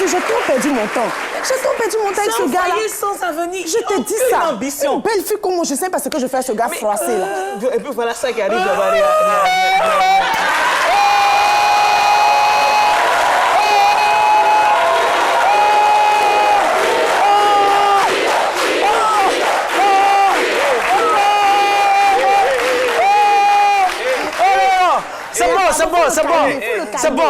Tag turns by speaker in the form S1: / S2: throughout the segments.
S1: dit, j'ai trop perdu mon temps. J'ai trop perdu mon temps avec ce gars-là.
S2: Sans avenir.
S1: Je te dis ça.
S2: Ambition.
S1: Une belle fille comme moi, je sais pas ce que je fais à ce gars froissé là.
S2: Et puis voilà ça qui arrive là-bas.
S3: C'est bon.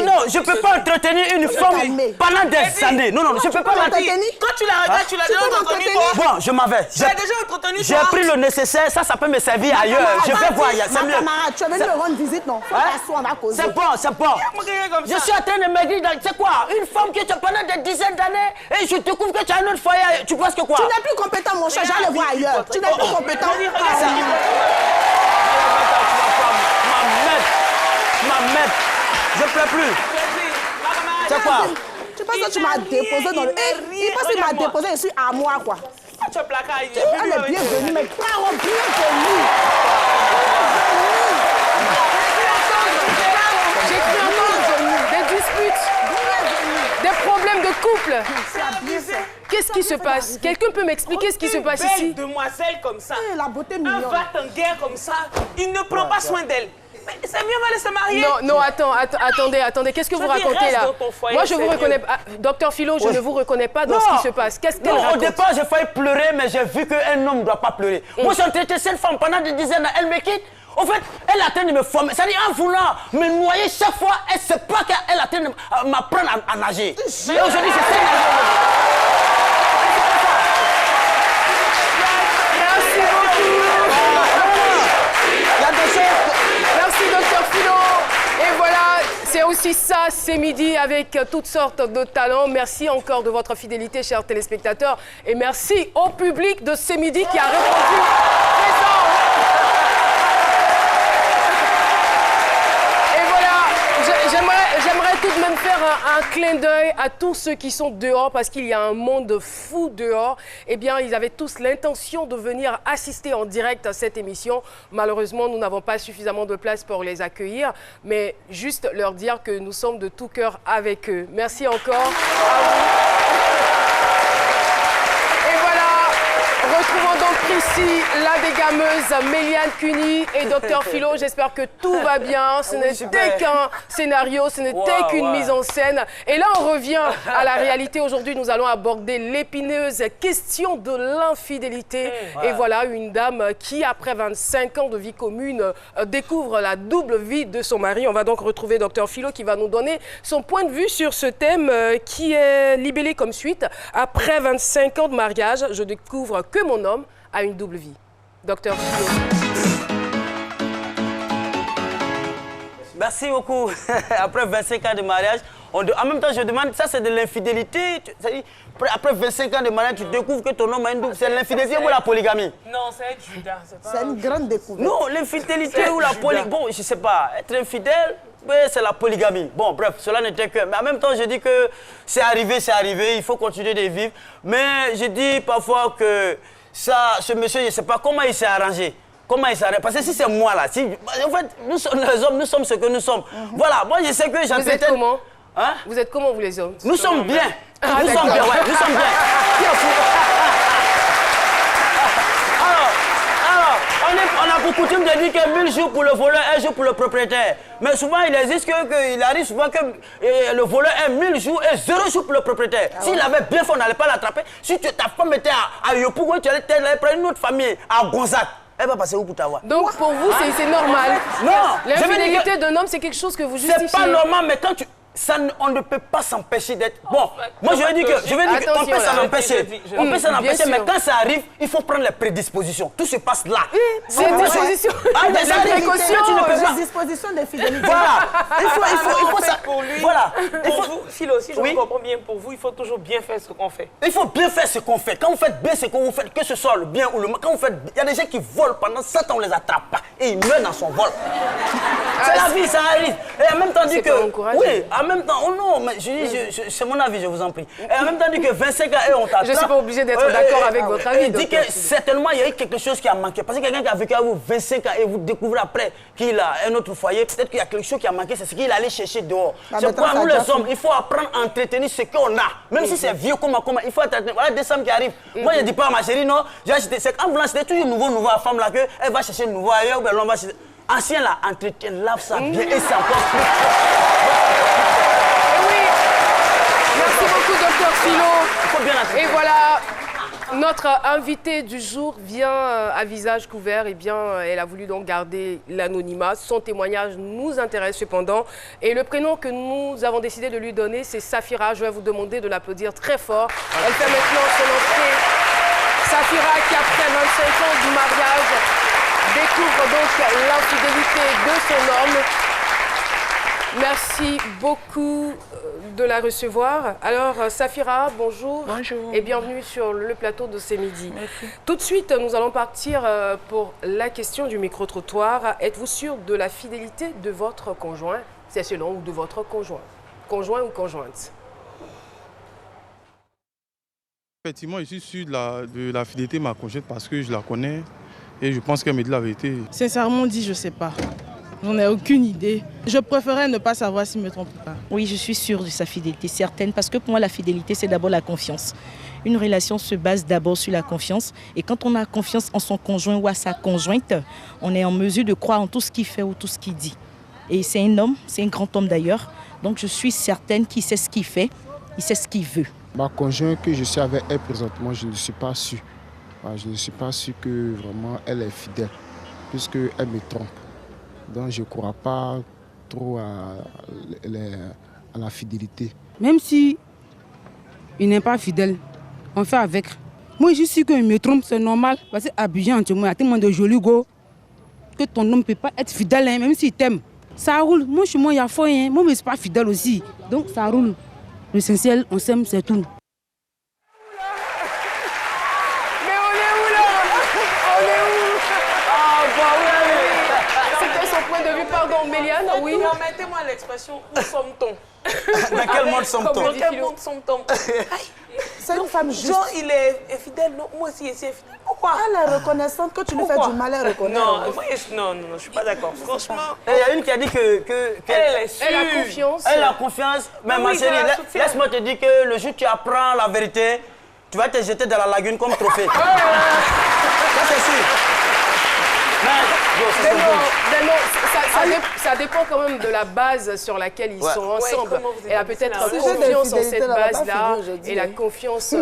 S3: Non, je ne peux pas entretenir une femme pendant des années. Non, je ne peux pas l'entretenir.
S2: Quand tu la regardes, tu l'as déjà entretenu, toi.
S3: Bon, je m'en vais.
S2: Tu l'as déjà entretenu,
S3: j'ai pris le nécessaire, ça peut me servir ailleurs. Je vais voir ailleurs, c'est mieux.
S1: Camarade, tu es venu me rendre visite, non? Faut t'asseoir, on va causer.
S3: C'est bon. Je suis en train de me dire, c'est quoi? Une femme qui est pendant des dizaines d'années et je découvre que tu as un autre foyer. Tu penses que quoi?
S1: Tu n'es plus compétent, mon cher, j'allais voir ailleurs. Tu n'es plus compétent.
S3: Maman, je ne pleure plus. C'est quoi?
S1: Tu penses que tu m'as déposé dans le... Il pense qu'il m'a déposé, je suis à moi, quoi.
S2: Tu as placard.
S1: Elle est bienvenue, mais bravo, bienvenue.
S4: J'ai cru entendre des disputes, des problèmes de couple. Qu'est-ce qui se passe? Quelqu'un peut m'expliquer ce qui se passe ici?
S2: Une belle demoiselle comme ça,
S1: La beauté
S2: un
S1: mignonne.
S2: va en guerre comme ça, il ne prend pas soin d'elle. Mais c'est mieux d'aller se marier.
S4: Non, attendez, qu'est-ce que vous racontez là? Moi, je vous reconnais pas. Docteur Philo, je ne vous reconnais pas dans ce qui se passe. Qu'est-ce qu'elle raconte?
S3: Au départ, j'ai failli pleurer, mais j'ai vu qu'un homme ne doit pas pleurer. Moi, j'ai traité cette femme pendant des dizaines d'années, elle me quitte. En fait, elle a train de me former. C'est-à-dire, en voulant me noyer chaque fois, elle ne sait pas qu'elle a train de m'apprendre à nager. Et aujourd'hui, je sais nager.
S4: Merci beaucoup. Merci, docteur Philo. Et voilà, c'est aussi ça, c'est midi avec toutes sortes de talents. Merci encore de votre fidélité, chers téléspectateurs. Et merci au public de C'est midi qui a répondu présent. J'aimerais tout de même faire un clin d'œil à tous ceux qui sont dehors parce qu'il y a un monde fou dehors. Eh bien, ils avaient tous l'intention de venir assister en direct à cette émission. Malheureusement, nous n'avons pas suffisamment de place pour les accueillir, mais juste leur dire que nous sommes de tout cœur avec eux. Merci encore à vous. Et voilà, retrouvons donc ici la dégameuse Méliane Cuny et Docteur Philo. J'espère que tout va bien. Ce n'était qu'un scénario, ce n'était qu'une mise en scène. Et là, on revient à la réalité. Aujourd'hui, nous allons aborder l'épineuse question de l'infidélité. Et voilà, une dame qui, après 25 ans de vie commune, découvre la double vie de son mari. On va donc retrouver Docteur Philo qui va nous donner son point de vue sur ce thème qui est libellé comme suite. Après 25 ans de mariage, je découvre que mon homme a une double vie. Docteur Philo.
S3: Merci beaucoup. Après 25 ans de mariage, en même temps, je demande, ça c'est de l'infidélité. Après 25 ans de mariage, tu découvres que ton homme a une double. C'est l'infidélité ou la polygamie?
S2: Non, c'est être Judas.
S1: C'est une grande découverte.
S3: Non, l'infidélité ou la polygamie. Bon, je ne sais pas. Être infidèle, c'est la polygamie. Bon, bref, cela n'était que... Mais en même temps, je dis que c'est arrivé, il faut continuer de vivre. Mais je dis parfois que ça, ce monsieur, je ne sais pas comment il s'est arrangé. Comment il s'arrête? Parce que si c'est moi là, si, en fait, nous sommes les hommes, nous sommes ce que nous sommes. Voilà, moi je sais que j'en
S4: Vous êtes comment? Hein? Vous êtes comment vous les hommes?
S3: Nous sommes bien. Nous sommes bien, ouais, nous sommes bien. On a pour coutume de dire que 1000 jours pour le voleur, 1 jour pour le propriétaire. Mais souvent, il existe qu'il arrive souvent que le voleur est 1000 jours et 0 jours pour le propriétaire. S'il avait bien fait, on n'allait pas l'attraper. Si ta femme était à Yopougon, tu allais prendre une autre famille à Gonzac. Elle va passer où pour t'avoir?
S4: Donc pour vous, c'est normal?
S3: Non!
S4: L'infidélité d'un homme, c'est quelque chose que vous justifiez?
S3: C'est pas normal, mais quand tu... on ne peut pas s'empêcher d'être... Bon, moi je veux dire qu'on peut s'en empêcher. On peut s'en empêcher, mais quand ça arrive, il faut prendre les prédispositions. Tout se passe là.
S4: C'est une disposition.
S1: La précaution, tu ne peux pas... disposition d'infidélité.
S3: Voilà. Il faut ça.
S2: Pour lui,
S3: voilà.
S2: Pour vous, Philo, si je comprends bien, pour vous, il faut toujours bien faire ce qu'on fait.
S3: Il faut bien faire ce qu'on fait. Quand vous faites bien ce que vous faites, que ce soit le bien ou le mal, quand vous faites... Il y a des gens qui volent pendant 7 ans, on les attrape pas et ils meurent dans son vol. C'est la vie, ça arrive. Et en même temps, dit que... Oui, en même temps, oh non, mais c'est mon avis, je vous en prie. Et en même temps, dit que 25 ans, on t'attrape.
S4: Je ne suis pas obligée d'être d'accord avec votre avis.
S3: Il dit que certainement, il y a eu quelque chose qui a manqué. Parce que quelqu'un qui a vécu à vous 25 ans et vous découvrez après qu'il a un autre foyer, peut-être qu'il y a quelque chose qui a manqué, c'est ce qu'il allait chercher dehors. C'est pourquoi nous, les hommes, il faut apprendre à entretenir ce qu'on a. Même si c'est vieux comme il faut entretenir. Voilà, décembre qui arrive. Moi, je ne dis pas à ma chérie, non, c'est qu'en voulant, c'était toujours nouveau à femme là, qu'elle va chercher nouveau ailleurs, ou bien l'on va chercher. Ancien là, entretien, lave ça bien et c'est encore plus.
S4: Oui. Merci beaucoup, docteur Philo. Et voilà, notre invitée du jour vient à visage couvert. Et bien, elle a voulu donc garder l'anonymat. Son témoignage nous intéresse cependant. Et le prénom que nous avons décidé de lui donner, c'est Safira. Je vais vous demander de l'applaudir très fort. Elle fait maintenant son entrée. Safira qui, après 25 ans du mariage, découvre donc l'infidélité de son homme. Merci beaucoup de la recevoir. Alors, Safira, bonjour.
S5: Bonjour.
S4: Et bienvenue sur le plateau de C'est Midi.
S5: Merci.
S4: Tout de suite, nous allons partir pour la question du micro-trottoir. Êtes-vous sûr de la fidélité de votre conjoint? C'est selon ou de votre conjoint? Conjoint ou conjointe?
S6: Effectivement, je suis sûr de la fidélité de ma conjointe parce que je la connais. Et je pense qu'elle me dit la vérité.
S7: Sincèrement dit, je ne sais pas. J'en ai aucune idée. Je préférerais ne pas savoir s'il me trompe pas.
S8: Oui, je suis sûre de sa fidélité, certaine, parce que pour moi, la fidélité, c'est d'abord la confiance. Une relation se base d'abord sur la confiance. Et quand on a confiance en son conjoint ou à sa conjointe, on est en mesure de croire en tout ce qu'il fait ou tout ce qu'il dit. Et c'est un homme, c'est un grand homme d'ailleurs. Donc je suis certaine qu'il sait ce qu'il fait, il sait ce qu'il veut.
S9: Ma conjointe que je suis avec elle présentement, je ne suis pas sûr. Je ne suis pas sûr que vraiment elle est fidèle, puisqu'elle me trompe. Donc je ne crois pas trop à la fidélité.
S10: Même si il n'est pas fidèle, on fait avec. Moi je suis qu'il me trompe, c'est normal. Parce qu'Abidjan, il y a tellement de jolis gars que ton homme ne peut pas être fidèle, hein, même s'il t'aime. Ça roule. Moi chez moi, il y a foi. Hein. Moi, je ne suis pas fidèle aussi. Donc ça roule. L'essentiel, on s'aime, c'est tout.
S4: Pardon, Méliane, oui.
S2: Permettez-moi l'expression, où sommes-t-on?
S3: Dans quel monde sommes-t-on?
S2: Dans quel monde sommes-t-on?
S1: C'est une femme juste.
S2: Genre, il est fidèle, non? Moi aussi, je suis fidèle. Pourquoi?
S1: Elle est reconnaissante que tu lui fais du mal, elle reconnaît.
S2: Non, je ne suis pas d'accord. Franchement.
S3: Il y a une qui a dit
S2: elle est sûre.
S4: Elle a confiance.
S3: Elle a confiance. Mais ma chérie, laisse-moi te dire que le jour où tu apprends la vérité, tu vas te jeter dans la lagune comme trophée. Ça, c'est sûr.
S4: Ça dépend quand même de la base sur laquelle ils sont ensemble. Elle a peut-être confiance en cette base-là et la confiance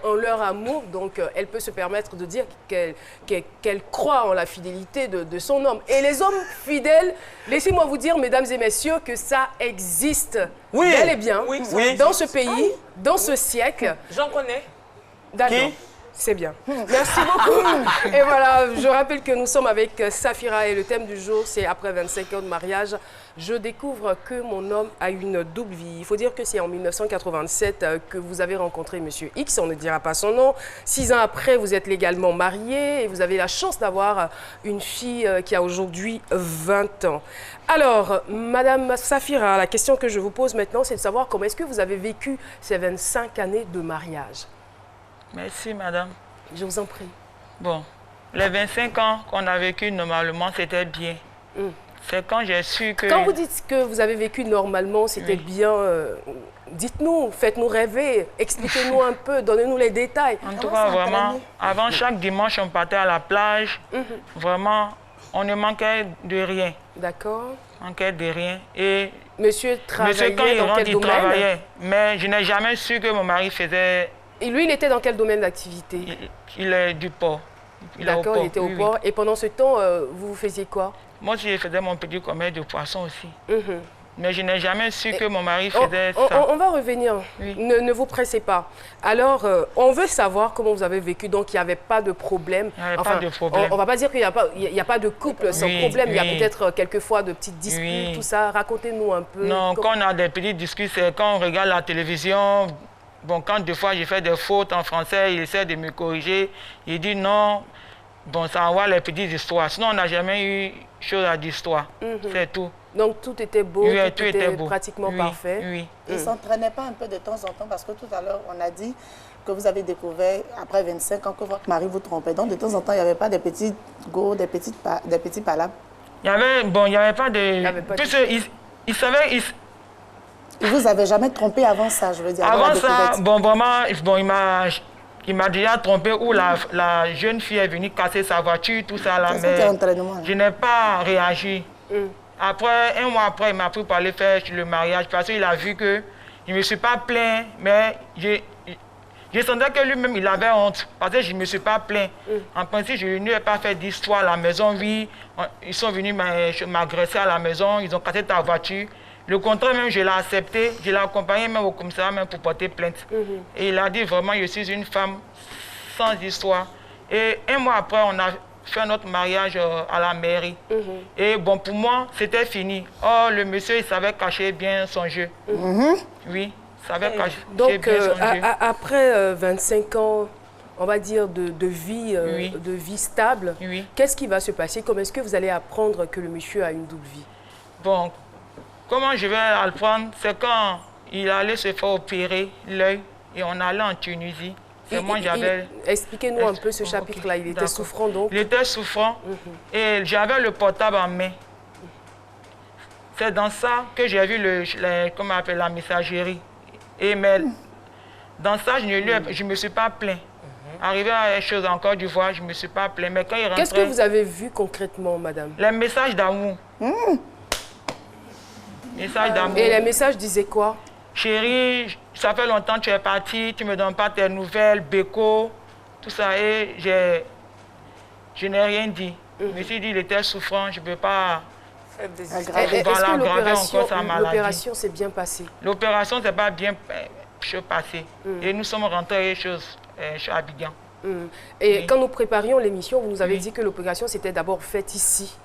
S4: en leur amour. Donc, elle peut se permettre de dire qu'elle croit en la fidélité de son homme. Et les hommes fidèles, laissez-moi vous dire, mesdames et messieurs, que ça existe bel et bien dans ce pays, dans ce siècle.
S2: J'en connais.
S4: D'accord. C'est bien. Merci beaucoup. Et voilà, je rappelle que nous sommes avec Safira et le thème du jour, c'est après 25 ans de mariage, je découvre que mon homme a une double vie. Il faut dire que c'est en 1987 que vous avez rencontré Monsieur X, on ne dira pas son nom. 6 ans après, vous êtes légalement marié et vous avez la chance d'avoir une fille qui a aujourd'hui 20 ans. Alors, Madame Safira, la question que je vous pose maintenant, c'est de savoir comment est-ce que vous avez vécu ces 25 années de mariage.
S5: Merci, madame.
S4: Je vous en prie.
S5: Bon, les 25 ans qu'on a vécu normalement, c'était bien. C'est quand j'ai su que...
S4: Quand vous dites que vous avez vécu normalement, c'était bien, dites-nous, faites-nous rêver, expliquez-nous un peu, donnez-nous les détails.
S5: En tout cas, vraiment, avant chaque dimanche, on partait à la plage. Vraiment, on ne manquait de rien.
S4: D'accord.
S5: On manquait de rien. Et
S4: Monsieur travaillait
S5: quand il
S4: dans
S5: rentre,
S4: quel
S5: il
S4: domaine?
S5: travaillait. Mais je n'ai jamais su que mon mari faisait...
S4: Et lui, il était dans quel domaine d'activité?
S5: Il est du port.
S4: D'accord, il était au port. Et pendant ce temps, vous faisiez quoi?
S5: Moi aussi, je faisais mon petit commerce de poisson aussi. Mais je n'ai jamais su que mon mari faisait ça.
S4: On va revenir. Oui. Ne vous pressez pas. Alors, on veut savoir comment vous avez vécu. Donc, il n'y avait pas de problème.
S5: Il n'y avait pas de problème.
S4: On ne va pas dire qu'il n'y a pas de couple sans problème. Il y a peut-être quelquefois de petites disputes, tout ça. Racontez-nous un peu.
S5: Non, quand on a des petites disputes, c'est quand on regarde la télévision. Bon, quand des fois, j'ai fait des fautes en français, il essaie de me corriger. Il dit non, bon, ça envoie les petites histoires. Sinon, on n'a jamais eu chose à d'histoire. C'est tout.
S4: Donc tout était beau,
S5: Oui,
S4: tout était
S5: beau.
S4: pratiquement parfait.
S5: Oui.
S1: Ils ne s'entraînaient pas un peu de temps en temps parce que tout à l'heure, on a dit que vous avez découvert, après 25 ans, que votre mari vous trompait. Donc de temps en temps, il n'y avait pas des petits go, des petits palabres.
S5: Il n'y avait pas de... Il savait...
S1: Il vous avait jamais trompé avant ça, je veux dire.
S5: Avant ça, bon, vraiment, bon, il m'a déjà trompé où la jeune fille est venue casser sa voiture, tout ça là, mais je n'ai pas réagi. Après, un mois après, il m'a pris pour aller faire le mariage parce qu'il a vu que je ne me suis pas plaint, mais je sentais que lui-même, il avait honte parce que je ne me suis pas plaint. En principe, je ne lui ai pas fait d'histoire à la maison. Oui, ils sont venus m'agresser à la maison, ils ont cassé ta voiture. Le contraire, même, je l'ai accepté, je l'ai accompagné même au commissariat même pour porter plainte. Et il a dit vraiment, je suis une femme sans histoire. Et un mois après, on a fait notre mariage à la mairie. Et bon, pour moi, c'était fini. Oh, le monsieur, il savait cacher bien son jeu. Oui, il savait cacher bien son jeu.
S4: Après 25 ans, on va dire, de vie stable, qu'est-ce qui va se passer? Comment est-ce que vous allez apprendre que le monsieur a une double vie?
S5: Bon, comment je vais apprendre? C'est quand il allait se faire opérer l'œil et on allait en Tunisie.
S4: Expliquez-nous un peu ce chapitre-là. Il était souffrant donc?
S5: Il était souffrant et j'avais le portable en main. C'est dans ça que j'ai vu comment on appelle, la messagerie. Et mais dans ça, je ne me suis pas plaint. Arrivé à une chose encore du voir, je ne me suis pas plaint. Mais quand il rentrait...
S4: Qu'est-ce que vous avez vu concrètement, madame?
S5: Les messages d'amour. Messages d'amour.
S4: Et les messages disaient quoi?
S5: Chérie, ça fait longtemps que tu es partie, tu ne me donnes pas tes nouvelles, Beko, tout ça. Et je n'ai rien dit. Je me suis dit, il était souffrant, je ne peux pas...
S4: Est-ce que l'opération s'est bien passée?
S5: L'opération ne s'est pas bien passée. Et nous sommes rentrés chez Abidjan.
S4: Et quand nous préparions l'émission, vous nous avez dit que l'opération s'était d'abord faite ici,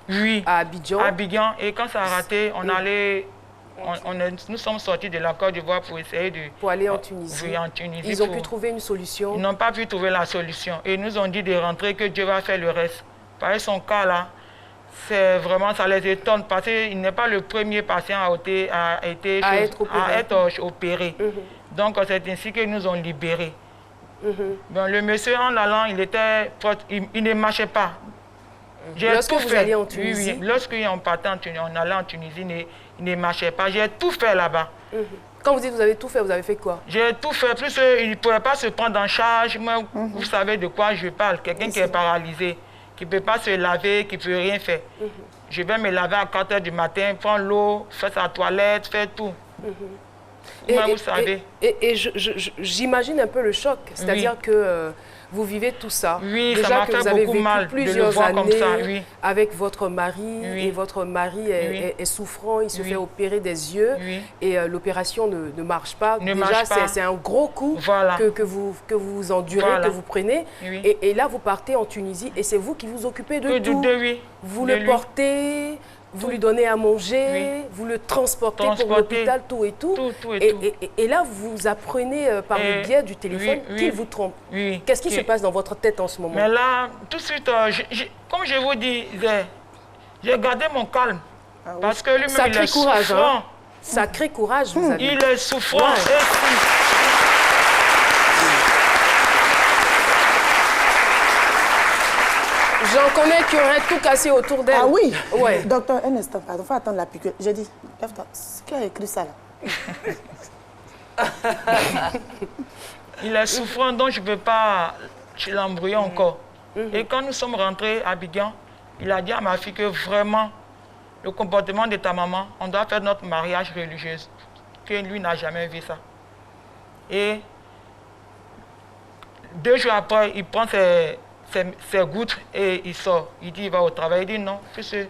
S4: à Abidjan.
S5: Abidjan. Et quand ça a raté, on allait... nous sommes sortis de la Côte d'Ivoire pour essayer de...
S4: Pour aller en Tunisie.
S5: Oui, en Tunisie.
S4: Ils ont pu trouver une solution.
S5: Ils n'ont pas pu trouver la solution. Et ils nous ont dit de rentrer, que Dieu va faire le reste. Par exemple, son cas là, c'est vraiment, ça les étonne parce qu'il n'est pas le premier patient à être opéré. Donc c'est ainsi qu'ils nous ont libérés. Bon, le monsieur en allant, il ne marchait pas.
S4: Lorsque vous alliez en Tunisie?
S5: Oui, lorsqu'on partait on allait en Tunisie, il ne marchait pas. J'ai tout fait là-bas.
S4: Quand vous dites que vous avez tout fait, vous avez fait quoi?
S5: J'ai tout fait, plus il ne pouvait pas se prendre en charge. Moi, vous savez de quoi je parle. Quelqu'un qui est paralysé, qui ne peut pas se laver, qui ne peut rien faire. Je vais me laver à 4 h du matin, prendre l'eau, faire sa toilette, faire tout. Vous savez.
S4: Et j'imagine un peu le choc, c'est-à-dire que vous vivez tout ça.
S5: Oui,
S4: déjà
S5: ça m'a
S4: que
S5: fait
S4: vous avez
S5: beaucoup
S4: vécu
S5: mal
S4: plusieurs années
S5: comme ça,
S4: avec votre mari, et votre mari est souffrant, il se fait opérer des yeux, et l'opération ne marche pas. Déjà, c'est un gros coup que vous endurez, que vous prenez. Et là, vous partez en Tunisie, et c'est vous qui vous occupez de tout. Vous le portez, vous lui donnez à manger, vous le transportez pour l'hôpital, tout et tout. Et là, vous apprenez par le biais du téléphone qu'il vous trompe. Qu'est-ce qui se passe dans votre tête en ce moment?
S5: Mais là, tout de suite, comme je vous dis, j'ai gardé mon calme. Parce que lui-même, il est souffrant.
S4: Sacré courage, vous avez.
S5: Il est souffrant.
S4: J'en connais qui auraient tout cassé autour d'elle.
S1: Ah oui?
S4: Ouais.
S1: Docteur, un instant, pardon, il faut attendre la piqûre. J'ai dit, lève-toi. Qui a écrit ça là?
S5: Il est souffrant, donc je ne peux pas l'embrouiller encore. Et quand nous sommes rentrés à Abidjan, il a dit à ma fille que vraiment, le comportement de ta maman, on doit faire notre mariage religieux. Que lui n'a jamais vu ça. Et 2 jours après, il prend ses gouttes et il sort. Il dit, il va au travail. Il dit, non, tu sais,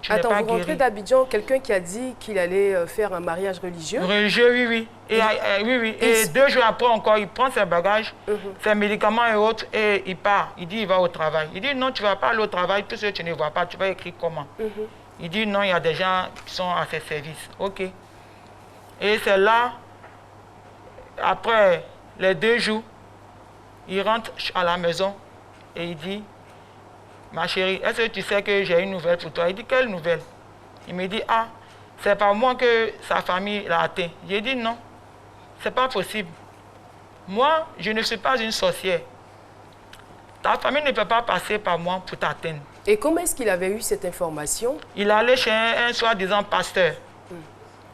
S5: tu n'es pas guéri.
S4: Vous rentrez d'Abidjan, quelqu'un qui a dit qu'il allait faire un mariage religieux?
S5: Religieux, oui. Et 2 jours après encore, il prend ses bagages, ses médicaments et autres, et il part. Il dit, il va au travail. Il dit, non, tu ne vas pas aller au travail, tout ce que tu ne vois pas, tu vas écrire comment? Il dit, non, il y a des gens qui sont à ses services. OK. Et c'est là, après les 2 jours, il rentre à la maison et il dit, ma chérie, est-ce que tu sais que j'ai une nouvelle pour toi? Il dit, quelle nouvelle? Il me dit, ah, c'est pas moi que sa famille l'a atteint. J'ai dit, non, c'est pas possible. Moi, je ne suis pas une sorcière. Ta famille ne peut pas passer par moi pour t'atteindre.
S4: Et comment est-ce qu'il avait eu cette information? Il
S5: allait chez un soi-disant pasteur.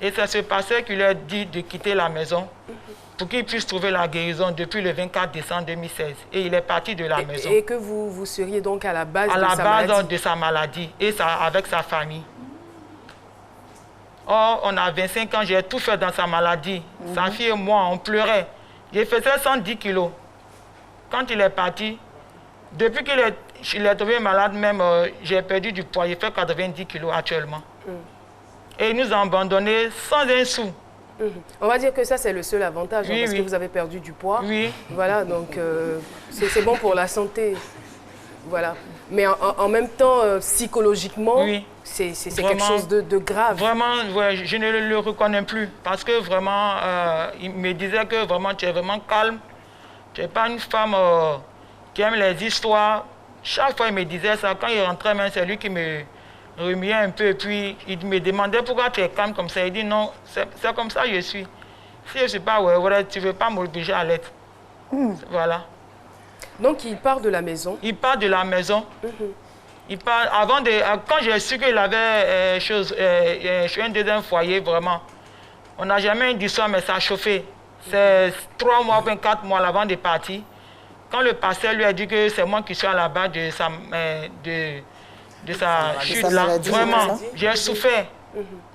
S5: Et c'est ce pasteur qui lui a dit de quitter la maison pour qu'il puisse trouver la guérison depuis le 24 décembre 2016. Et il est parti de la maison.
S4: Et que vous seriez donc à la base
S5: de sa maladie et avec sa famille. Or, on a 25 ans, j'ai tout fait dans sa maladie. Sa fille et moi, on pleurait. J'ai fait 110 kilos. Quand il est parti, depuis qu'il est tombé malade même, j'ai perdu du poids. J'ai fait 90 kilos actuellement. Et il nous a abandonnés sans un sou.
S4: On va dire que ça, c'est le seul avantage, oui, parce que vous avez perdu du poids.
S5: Oui.
S4: Voilà, donc c'est bon pour la santé. Voilà. Mais en même temps, psychologiquement, oui, c'est quelque chose de grave.
S5: Vraiment, ouais, je ne le reconnais plus. Parce que vraiment, il me disait que vraiment, tu es vraiment calme. Tu n'es pas une femme qui aime les histoires. Chaque fois, il me disait ça. Quand il rentrait, même, c'est lui qui me remuait un peu. Et puis, il me demandait pourquoi tu es calme comme ça. Il dit non, c'est comme ça que je suis. Si je ne suis pas ouais, tu ne veux pas m'obliger à l'être. Voilà.
S4: Donc, il part de la maison?
S5: Il part de la maison. Il part quand j'ai su qu'il avait un deuxième foyer, vraiment, on n'a jamais eu d'histoire, mais ça a chauffé. C'est 3 mois, 4 mois avant de partir. Quand le pasteur lui a dit que c'est moi qui suis à la base de sa chute là, vraiment, j'ai souffert.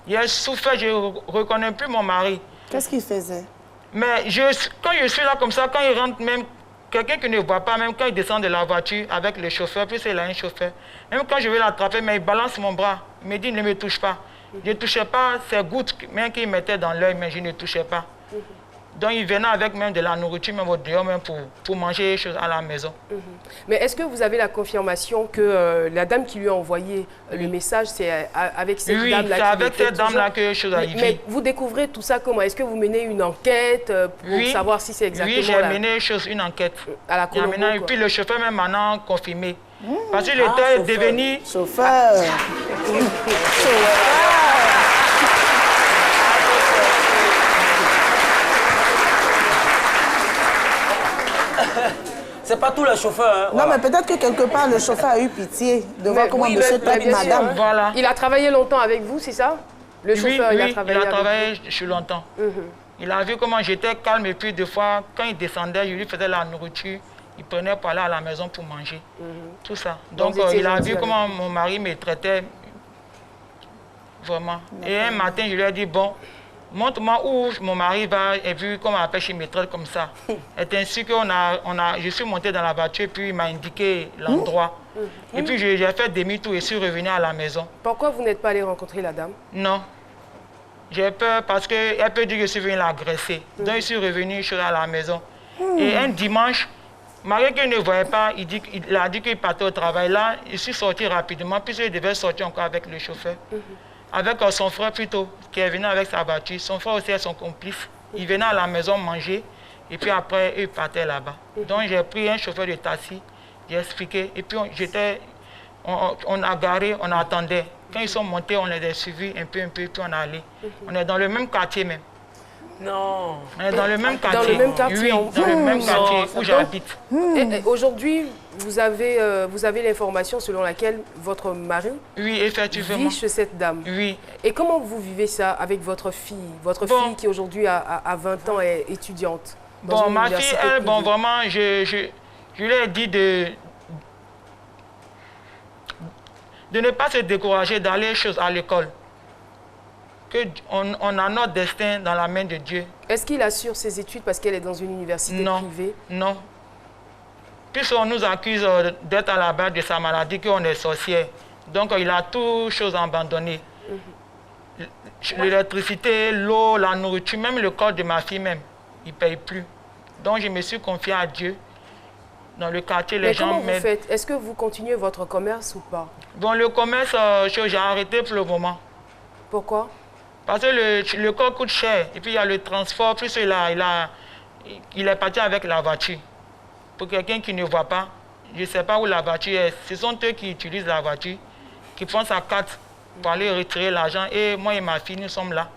S5: J'ai souffert, je ne reconnais plus mon mari.
S1: Qu'est-ce qu'il faisait?
S5: Mais quand je suis là comme ça, quand il rentre même, quelqu'un qui ne voit pas, même quand il descend de la voiture avec le chauffeur, puis il a un chauffeur, même quand je vais l'attraper, mais il balance mon bras. Il me dit, ne me touche pas. Je ne touchais pas ces gouttes, même qu'il mettait dans l'œil, mais je ne touchais pas. Donc il venait avec même de la nourriture, même au dehors, même pour manger des choses à la maison.
S4: Mais est-ce que vous avez la confirmation que la dame qui lui a envoyé le message, c'est avec cette dame-là?
S5: Oui, c'est avec cette dame-là que les choses arrivent.
S4: Mais vous découvrez tout ça comment? Est-ce que vous menez une enquête pour savoir si c'est exactement...
S5: Oui, j'ai mené une enquête.
S4: À la Colombo,
S5: et puis le chauffeur même maintenant confirmé. Parce qu'il était devenu...
S1: Chauffeur.
S3: C'est pas tous les chauffeurs. Hein,
S1: voilà. Non, mais peut-être que quelque part, le chauffeur a eu pitié de voir comment monsieur traite madame.
S5: Voilà.
S4: Il a travaillé longtemps avec vous, c'est ça? Le chauffeur,
S5: oui,
S4: il a travaillé
S5: chez longtemps. Il a vu comment j'étais calme et puis des fois, quand il descendait, je lui faisais la nourriture. Il prenait pour aller à la maison pour manger. Tout ça. Donc, il a vu comment mon mari me traitait. Vraiment. Et un matin, je lui ai dit, bon, montre-moi où mon mari va et vu comment il me traite comme ça. C'est ainsi que je suis monté dans la voiture puis il m'a indiqué l'endroit. Et puis j'ai fait demi-tour et suis revenu à la maison.
S4: Pourquoi vous n'êtes pas allé rencontrer la dame?
S5: Non. J'ai peur parce qu'elle peut dire que je suis venu l'agresser. Donc je suis revenu, je suis à la maison. Et un dimanche, malgré qu'il ne voyait pas, il a dit qu'il partait au travail. Là, je suis sorti rapidement puisqu'il devait sortir encore avec le chauffeur. Avec son frère plutôt, qui est venu avec sa voiture. Son frère aussi est son complice. Il venait à la maison manger et puis après, il partait là-bas. Donc j'ai pris un chauffeur de taxi, j'ai expliqué et puis on a garé, on attendait. Quand ils sont montés, on les a suivis un peu, puis on est allé. On est dans le même quartier même.
S3: Non.
S5: On est dans le même quartier.
S4: Dans le même quartier.
S5: Oui, dans le même quartier où j'habite.
S4: Aujourd'hui, vous avez l'information selon laquelle votre mari vit chez cette dame.
S5: Oui.
S4: Et comment vous vivez ça avec votre fille? Votre fille qui aujourd'hui a 20 ans est étudiante.
S5: Bon, ma fille, elle, bon, vraiment, je lui ai dit de ne pas se décourager d'aller à l'école. On a notre destin dans la main de Dieu.
S4: Est-ce qu'il assure ses études parce qu'elle est dans une université privée?
S5: Non. Puisqu'on nous accuse d'être à la base de sa maladie, qu'on est sorcière. Donc il a toutes choses abandonnées. L'électricité, l'eau, la nourriture, même le corps de ma fille même, il ne paye plus. Donc je me suis confiée à Dieu. Dans le quartier, les gens...
S4: Mais comment vous faites? Est-ce que vous continuez votre commerce ou pas?
S5: Bon, le commerce, j'ai arrêté pour le moment.
S4: Pourquoi?
S5: Parce que le corps coûte cher. Et puis il y a le transport, plus il est parti avec la voiture. Pour quelqu'un qui ne voit pas, je ne sais pas où la voiture est. Ce sont eux qui utilisent la voiture, qui font sa carte pour aller retirer l'argent. Et moi et ma fille, nous sommes là.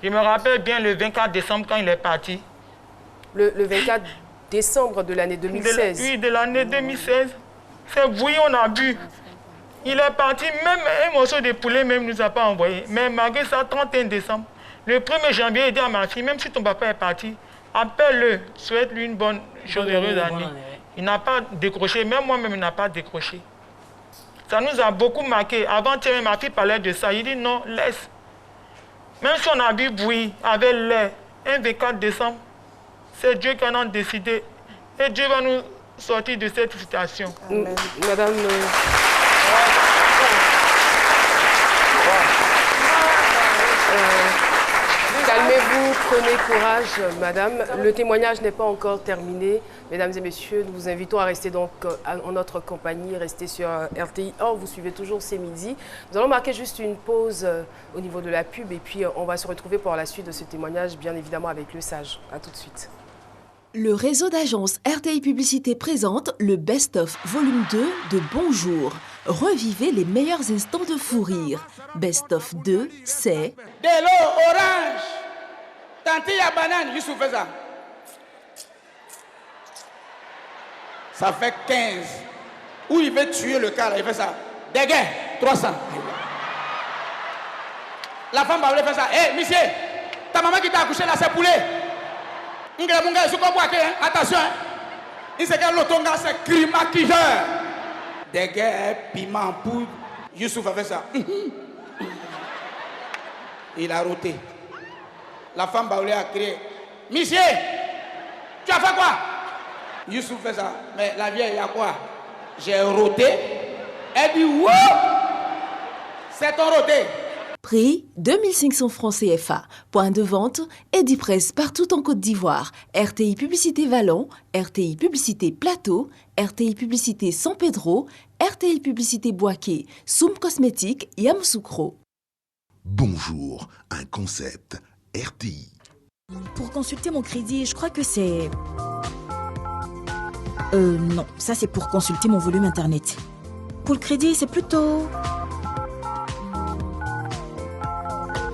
S5: Je me rappelle bien le 24 décembre quand il est parti.
S4: Le 24 décembre de l'année 2016.
S5: Oui, de l'année 2016. C'est bouilli, on a bu. Il est parti, même un morceau de poulet même nous a pas envoyé. Mais malgré ça, 31 décembre, le 1er janvier, il dit à ma fille, même si ton papa est parti, appelle-le, souhaite-lui une bonne chose, heureuse année. Il n'a pas décroché, même moi-même, il n'a pas décroché. Ça nous a beaucoup marqué. Avant-hier, ma fille parlait de ça. Il dit non, laisse. Même si on a bu bouillir avec lait, un 24 décembre, c'est Dieu qui en a décidé. Et Dieu va nous sortir de cette situation.
S4: Amen. Madame... Calmez-vous, prenez courage, madame. Le témoignage n'est pas encore terminé. Mesdames et messieurs, nous vous invitons à rester donc en notre compagnie, rester sur RTI 1. Vous suivez toujours C'est midi. Nous allons marquer juste une pause au niveau de la pub et puis on va se retrouver pour la suite de ce témoignage, bien évidemment avec le sage. A tout de suite.
S11: Le réseau d'agences RTI Publicité présente le Best of Volume 2 de Bonjour. Revivez les meilleurs instants de fou rire. Best of 2, c'est...
S12: De l'eau orange. Tantilla banane, Youssouf fait ça. Ça fait 15. Où il veut tuer le cas, là, il fait ça. Dégain, 300. La femme va faire ça. Hé, monsieur, ta maman qui t'a accouché là, c'est poulet. Attention, il sait que l'autonga c'est climatiseur. Des gars, piment en poudre. Youssouf a fait ça. Il a roté. La femme Baoulé a crié. Monsieur, tu as fait quoi? Youssouf fait ça. Mais la vieille, il y a quoi? J'ai roté. Elle dit, wouh! C'est ton roté.
S11: Prix 2500 francs CFA. Point de vente, Edipresse partout en Côte d'Ivoire. RTI Publicité Vallon, RTI Publicité Plateau, RTI Publicité San Pedro, RTI Publicité Boaké, Soum Cosmétique, Yamoussoukro.
S13: Bonjour, un concept RTI.
S8: Pour consulter mon crédit, je crois que c'est... non, ça c'est pour consulter mon volume internet. Pour le crédit, c'est plutôt...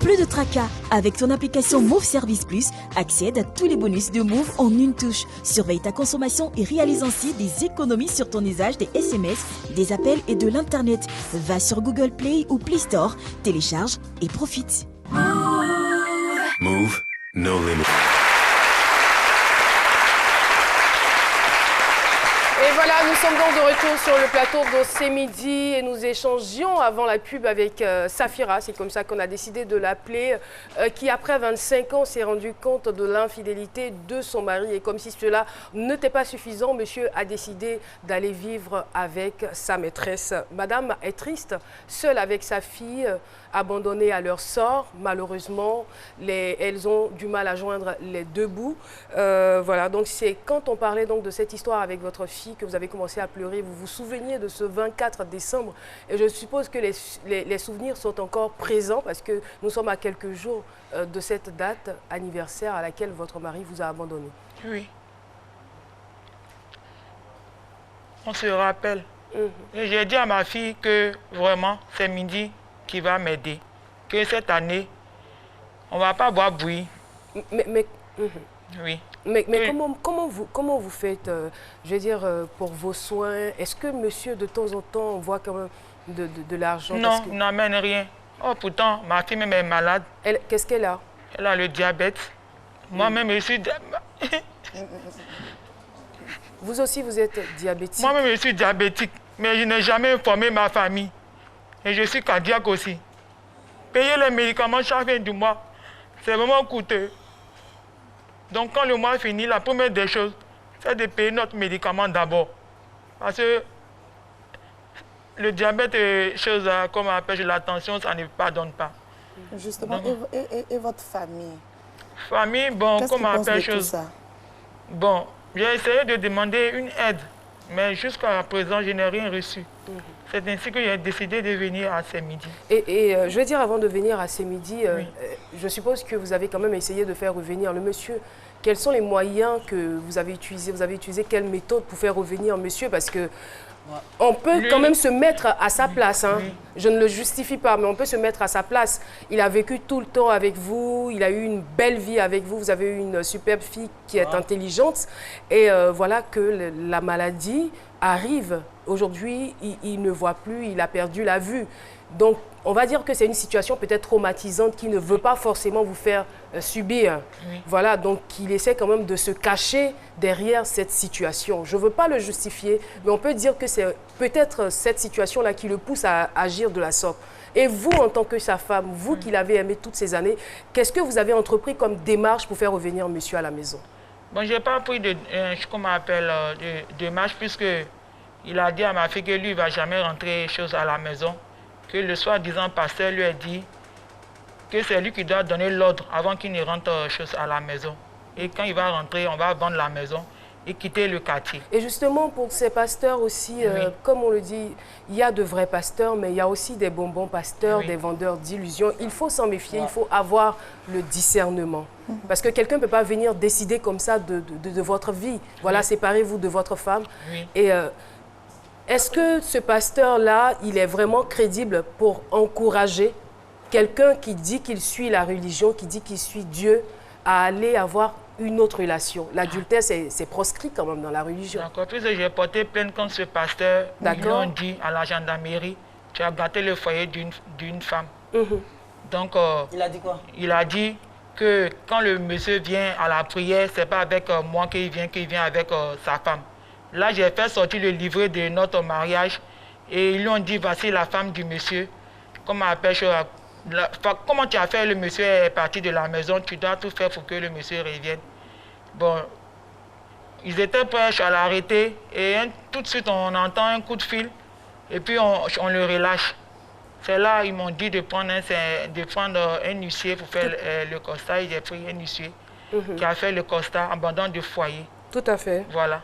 S8: Plus de tracas. Avec ton application Move Service Plus, accède à tous les bonus de Move en une touche. Surveille ta consommation et réalise ainsi des économies sur ton usage des SMS, des appels et de l'Internet. Va sur Google Play ou Play Store, télécharge et profite.
S13: Move, no limit.
S4: Et voilà, nous sommes donc de retour sur le plateau de C'est midi et nous échangions avant la pub avec Safira, c'est comme ça qu'on a décidé de l'appeler, qui après 25 ans s'est rendu compte de l'infidélité de son mari. Et comme si cela n'était pas suffisant, monsieur a décidé d'aller vivre avec sa maîtresse. Madame est triste, seule avec sa fille, abandonnées à leur sort. Malheureusement, elles ont du mal à joindre les deux bouts. Voilà, donc c'est quand on parlait donc de cette histoire avec votre fille que vous avez commencé à pleurer. Vous vous souveniez de ce 24 décembre et je suppose que les souvenirs sont encore présents parce que nous sommes à quelques jours de cette date anniversaire à laquelle votre mari vous a abandonné.
S5: Oui. On se rappelle. Et j'ai dit à ma fille que vraiment, c'est Midi qui va m'aider. Que cette année, on ne va pas boire bouillie. Oui.
S4: Mais comment vous faites, je veux dire, pour vos soins? Est-ce que monsieur, de temps en temps, voit quand même de l'argent?
S5: Non, on n'amène rien. Oh, pourtant, ma fille même est malade.
S4: Qu'est-ce qu'elle a?
S5: Elle a le diabète. Moi-même, je suis...
S4: Vous aussi, vous êtes diabétique?
S5: Moi-même, je suis diabétique, mais je n'ai jamais informé ma famille. Et je suis cardiaque aussi. Payer les médicaments chaque fin du mois, c'est vraiment coûteux. Donc, quand le mois finit, la première des choses, c'est de payer notre médicament d'abord. Parce que le diabète et choses comme on appelle la tension, ça ne pardonne pas.
S1: Justement, et votre famille?
S5: Famille, bon, comme on appelle chose. Bon, j'ai essayé de demander une aide, mais jusqu'à présent, je n'ai rien reçu. C'est ainsi que j'ai décidé de venir à C'est midi.
S4: Et je veux dire, avant de venir à C'est midi, je suppose que vous avez quand même essayé de faire revenir le monsieur quels sont les moyens que vous avez utilisés? Vous avez utilisé quelle méthode pour faire revenir monsieur? Parce que on peut quand même se mettre à sa place. Hein. Je ne le justifie pas, mais on peut se mettre à sa place. Il a vécu tout le temps avec vous, il a eu une belle vie avec vous, vous avez eu une superbe fille qui est intelligente. Et voilà que la maladie arrive. Aujourd'hui, il ne voit plus, il a perdu la vue. Donc, on va dire que c'est une situation peut-être traumatisante qui ne veut pas forcément vous faire subir. Voilà, donc il essaie quand même de se cacher derrière cette situation. Je ne veux pas le justifier, mais on peut dire que c'est peut-être cette situation-là qui le pousse à agir de la sorte. Et vous, en tant que sa femme, vous qui l'avez aimé toutes ces années, qu'est-ce que vous avez entrepris comme démarche pour faire revenir monsieur à la maison?
S5: Bon, je n'ai pas pris de démarche puisque il a dit à ma fille que lui, il ne va jamais rentrer chose à la maison. Que le soi-disant pasteur lui a dit que c'est lui qui doit donner l'ordre avant qu'il ne rentre chose à la maison. Et quand il va rentrer, on va vendre la maison et quitter le quartier.
S4: Et justement, pour ces pasteurs aussi, comme on le dit, il y a de vrais pasteurs, mais il y a aussi des bonbons pasteurs, des vendeurs d'illusions. Il faut s'en méfier, il faut avoir le discernement. Parce que quelqu'un ne peut pas venir décider comme ça de votre vie. Voilà, séparez-vous de votre femme. Et est-ce que ce pasteur-là, il est vraiment crédible pour encourager quelqu'un qui dit qu'il suit la religion, qui dit qu'il suit Dieu, à aller avoir une autre relation? L'adultère, c'est proscrit quand même dans la religion.
S5: D'accord, puisque j'ai porté plainte contre ce pasteur, ils ont dit à la gendarmerie, tu as gâté le foyer d'une femme. Donc,
S3: il a dit quoi?
S5: Il a dit que quand le monsieur vient à la prière, ce n'est pas avec moi qu'il vient avec sa femme. Là, j'ai fait sortir le livret de notre mariage et ils lui ont dit, voici la femme du monsieur. Comment tu as fait, le monsieur est parti de la maison, tu dois tout faire pour que le monsieur revienne. Bon, ils étaient prêts à l'arrêter et tout de suite, on entend un coup de fil et puis on le relâche. C'est là ils m'ont dit de prendre un huissier pour faire le constat. J'ai pris un huissier qui a fait le constat, abandon de foyer.
S4: Tout à fait.
S5: Voilà.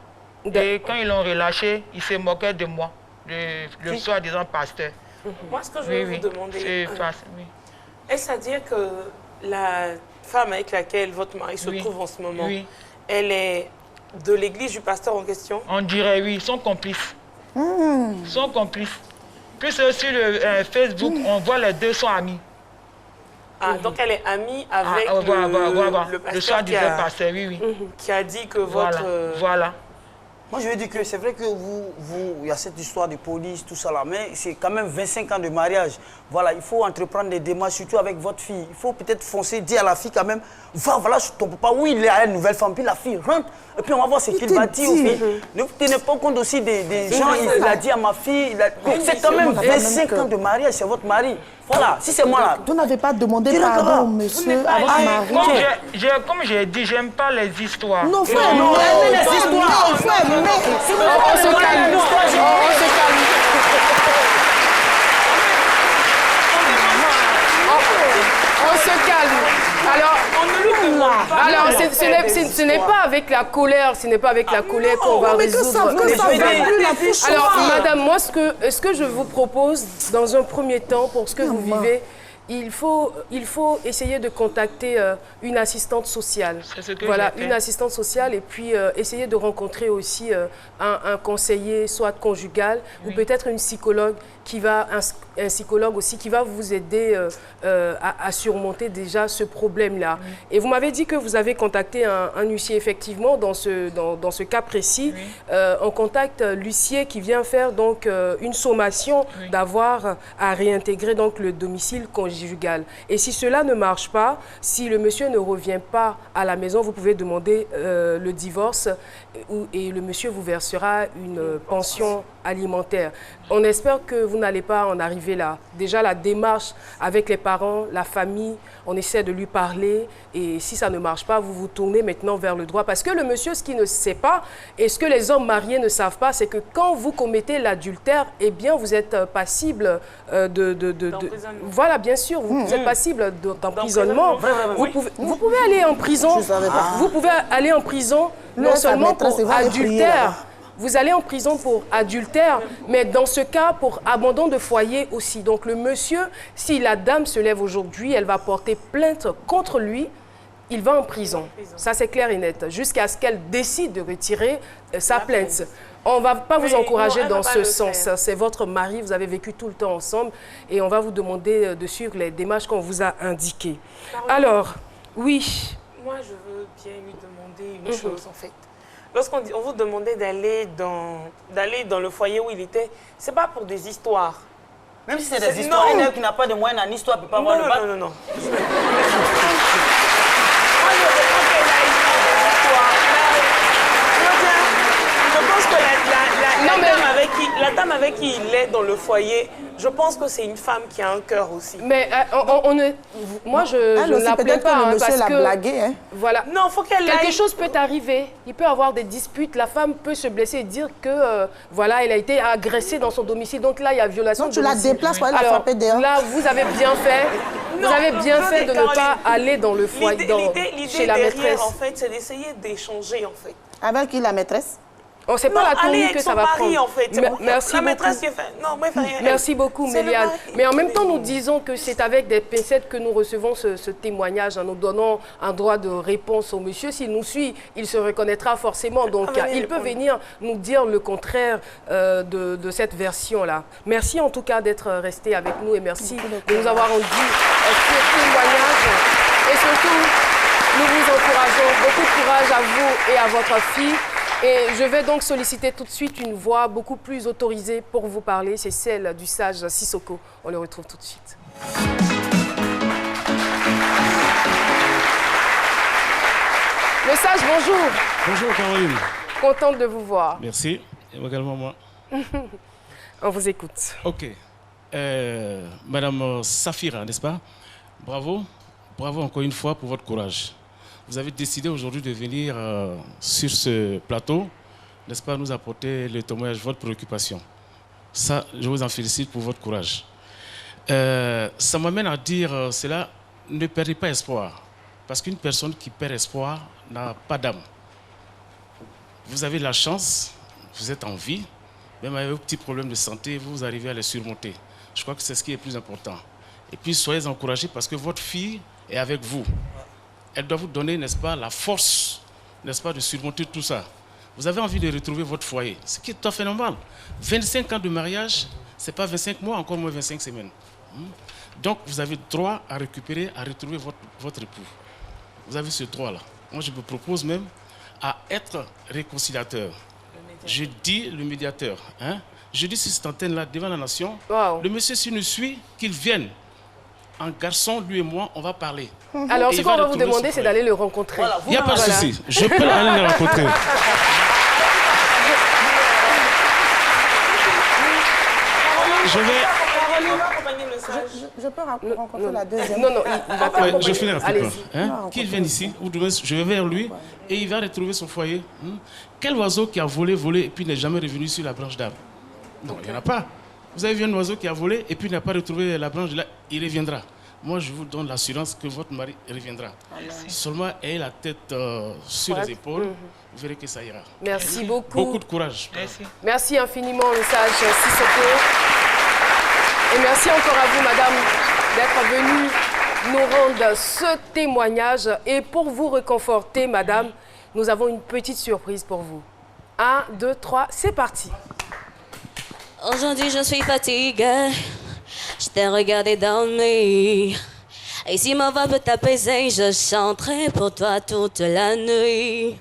S5: Et quand ils l'ont relâché, ils se moquaient de moi, le soi-disant pasteur.
S2: Moi, ce que je veux vous demander,
S5: oui.
S2: est-ce à dire que la femme avec laquelle votre mari se trouve en ce moment, elle est de l'église du pasteur en question?
S5: On dirait oui, ils sont complices. Ils sont complices. Plus sur le Facebook, on voit les deux sont amis.
S2: Ah, donc elle est amie avec le pasteur,
S5: pasteur,
S2: qui a dit que votre...
S5: Voilà.
S3: Moi, je veux dire que c'est vrai que il y a cette histoire de police, tout ça là, mais c'est quand même 25 ans de mariage. Voilà, il faut entreprendre des démarches, surtout avec votre fille. Il faut peut-être foncer, dire à la fille quand même, va, voilà, ton papa, oui, il a une nouvelle femme, puis la fille rentre, et puis on va voir ce qu'il va dire aux filles. Ne vous tenez pas compte aussi des gens, il a dit à ma fille, c'est quand même 25 ans de mariage, c'est votre mari. Voilà, si c'est moi là.
S1: Vous n'avez pas demandé pardon, monsieur, à votre mari.
S5: Comme j'ai dit, j'aime pas les histoires.
S1: Non, frère, non, les histoires. On se calme.
S4: On se calme. Alors, ce n'est pas avec la colère, qu'on va résoudre. Alors, madame, moi, ce que je vous propose, dans un premier temps, pour ce que vous vivez, il faut essayer de contacter une assistante sociale. Voilà, une assistante sociale, et puis essayer de rencontrer aussi un conseiller, soit conjugal, ou peut-être une psychologue un psychologue aussi qui va vous aider à surmonter déjà ce problème-là. Et vous m'avez dit que vous avez contacté un huissier, effectivement, dans ce cas précis. On contacte l'huissier qui vient faire donc une sommation d'avoir à réintégrer donc le domicile conjugal. Et si cela ne marche pas, si le monsieur ne revient pas à la maison, vous pouvez demander le divorce et le monsieur vous versera une pension alimentaire. On espère que vous n'allez pas en arriver là. Déjà, la démarche avec les parents, la famille, on essaie de lui parler et si ça ne marche pas, vous vous tournez maintenant vers le droit. Parce que le monsieur, ce qu'il ne sait pas et ce que les hommes mariés ne savent pas, c'est que quand vous commettez l'adultère, eh bien, vous êtes passible voilà, bien sûr, vous êtes passible d'emprisonnement. Vous pouvez aller en prison. Vous pouvez aller en prison non seulement pour adultère. Vous allez en prison pour adultère, mais dans ce cas, pour abandon de foyer aussi. Donc le monsieur, si la dame se lève aujourd'hui, elle va porter plainte contre lui il va en prison. Ça, c'est clair et net. Jusqu'à ce qu'elle décide de retirer sa plainte. On ne va pas vous encourager dans ce sens. C'est votre mari, vous avez vécu tout le temps ensemble. Et on va vous demander de suivre les démarches qu'on vous a indiquées. Alors, oui.
S2: Moi, je veux bien lui demander une chose, en fait. Lorsqu'on vous demandait d'aller dans le foyer où il était, ce n'est pas pour des histoires.
S3: Même si c'est des histoires, un qui n'a pas de moyens en histoire ne peut pas avoir le bac.
S2: Non.
S3: Moi,
S2: je pense que la dame avec qui il est dans le foyer, je pense que c'est une femme qui a un cœur aussi.
S4: Mais moi, je ne l'appelais pas
S1: que le monsieur
S4: parce
S1: l'a
S4: que...
S1: blagué. Hein.
S4: Voilà.
S2: Non, faut qu'elle
S4: Quelque chose peut arriver. Il peut y avoir des disputes. La femme peut se blesser et dire que, voilà, elle a été agressée dans son domicile. Donc là, il y a violation de domicile.
S1: Non, tu la déplaces pour aller la frapper dehors.
S4: Là, vous avez bien fait. Vous avez bien fait de ne pas aller dans le foyer, chez la maîtresse.
S2: L'idée, en fait, c'est d'essayer d'échanger, en fait.
S1: Avec qui, la maîtresse?
S4: On sait pas la tournure que ça va prendre.
S2: En fait.
S4: Merci
S2: la
S4: beaucoup.
S2: Maîtresse qui fait... Non, mais
S4: merci beaucoup, Méliane. Mais en même temps, nous disons que c'est avec des pincettes que nous recevons ce témoignage. Nous donnons un droit de réponse au monsieur. S'il nous suit, il se reconnaîtra forcément. Donc, il peut venir nous dire le contraire de cette version-là. Merci en tout cas d'être resté avec nous et merci de nous avoir rendu ce témoignage. Et surtout, nous vous encourageons. Beaucoup de courage à vous et à votre fille. Et je vais donc solliciter tout de suite une voix beaucoup plus autorisée pour vous parler. C'est celle du sage Sissoko. On le retrouve tout de suite. Le sage, bonjour.
S14: Bonjour Caroline.
S4: Contente de vous voir.
S14: Merci. Et également moi.
S4: On vous écoute.
S14: Ok. Madame Safira, n'est-ce pas? Bravo. Bravo encore une fois pour votre courage. Vous avez décidé aujourd'hui de venir sur ce plateau, n'est-ce pas, nous apporter le témoignage de votre préoccupation. Ça, je vous en félicite pour votre courage. Ça m'amène à dire cela, ne perdez pas espoir. Parce qu'une personne qui perd espoir n'a pas d'âme. Vous avez la chance, vous êtes en vie, même avec vos petits problèmes de santé, vous arrivez à les surmonter. Je crois que c'est ce qui est le plus important. Et puis, soyez encouragés parce que votre fille est avec vous. Elle doit vous donner, n'est-ce pas, la force, n'est-ce pas, de surmonter tout ça. Vous avez envie de retrouver votre foyer, ce qui est tout à fait normal. 25 ans de mariage, ce n'est pas 25 mois, encore moins 25 semaines. Donc, vous avez droit à récupérer, à retrouver votre époux. Vous avez ce droit-là. Moi, je me propose même à être réconciliateur. Je dis le médiateur. Hein? Je dis sur cette antenne-là, devant la nation, le monsieur, s'il nous suit, qu'il vienne. Un garçon, lui et moi, on va parler.
S4: Alors, ce qu'on va vous demander, c'est d'aller le rencontrer.
S14: Il n'y a pas de souci. Je peux aller le rencontrer. Je
S1: peux rencontrer la deuxième.
S4: Non, il va te
S14: je finis rapidement. Qu'il vienne ici, ou demain, je vais vers lui et il va retrouver son foyer. Quel oiseau qui a volé et puis n'est jamais revenu sur la branche d'arbre? Non, il n'y en a pas. Vous avez vu un oiseau qui a volé et puis n'a pas retrouvé la branche, là, il reviendra. Moi, je vous donne l'assurance que votre mari reviendra. Amen. Seulement, ayez la tête sur les épaules, vous verrez que ça ira.
S4: Merci beaucoup.
S14: Beaucoup de courage.
S4: Merci infiniment, le sage Sissoko. Et merci encore à vous, madame, d'être venue nous rendre ce témoignage. Et pour vous réconforter, madame, nous avons une petite surprise pour vous. 1, 2, 3, c'est parti.
S15: Aujourd'hui, je suis fatiguée. Je t'ai regardé dormir. Et si ma voix peut t'apaiser, je chanterai pour toi toute la nuit.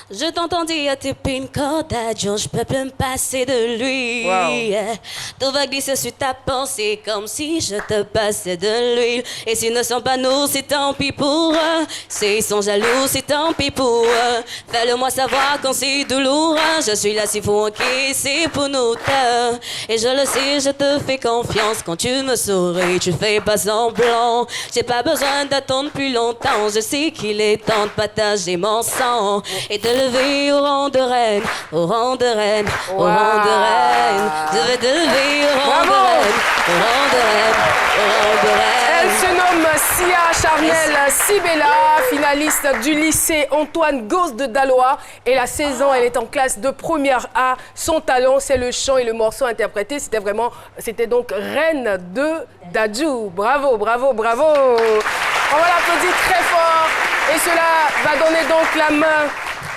S15: Je t'entends dire tes pin code adjo, je peux plus me passer de lui. Wow. Tout va glisser sur ta pensée comme si je te passais de l'huile. Et s'ils ne sont pas nous, c'est tant pis pour eux. S'ils sont jaloux, c'est tant pis pour eux. Fais-le-moi savoir quand c'est douloureux. Je suis là s'il faut encaisser pour nous deux. Et je le sais, je te fais confiance. Quand tu me souris, tu fais pas semblant. J'ai pas besoin d'attendre plus longtemps. Je sais qu'il est temps de partager mon sang. Et de lever au rang de reine, au rang de reine, au rang de reine. Je vais te lever au rang de reine, au rang de reine, au rang de reine.
S4: Elle se nomme Sia Charnel Sibella, finaliste du lycée Antoine Gauss de Daloa. Elle a 16 ans, elle est en classe de première A. Son talent, c'est le chant et le morceau interprété. C'était donc Reine de Dadju. Bravo, bravo, bravo. On va l'applaudir très fort. Et cela va donner donc la main